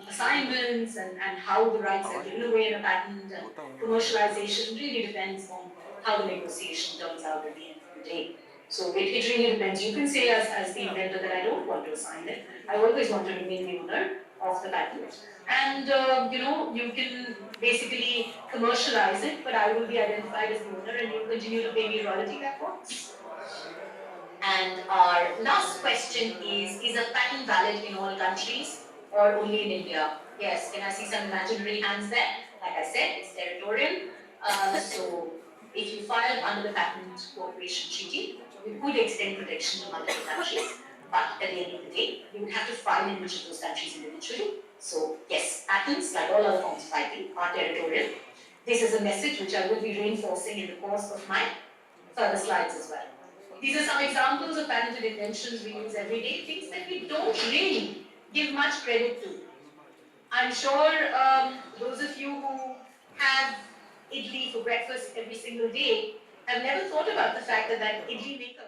assignments and how the rights are given away in a patent and commercialization really depends on how the negotiation turns out at the end of the day. So it really depends. You can say as the inventor that I don't want to assign it. I always want to remain the owner of the patent. And you can basically commercialize it, but I will be identified as the owner and you continue to pay me royalty backwards. And our last question is a patent valid in all countries or only in India? Yes, can I see some imaginary hands there? Like I said, it's territorial. So if you file under the Patent Cooperation Treaty, you could extend protection to multiple countries, but at the end of the day, you would have to file in each of those countries individually. So yes, patents, like all other forms of IP, are territorial. This is a message which I will be reinforcing in the course of my further slides as well. These are some examples of patented inventions we use every day, things that we don't really give much credit to. I'm sure those of you who have idli for breakfast every single day have never thought about the fact that that idli maker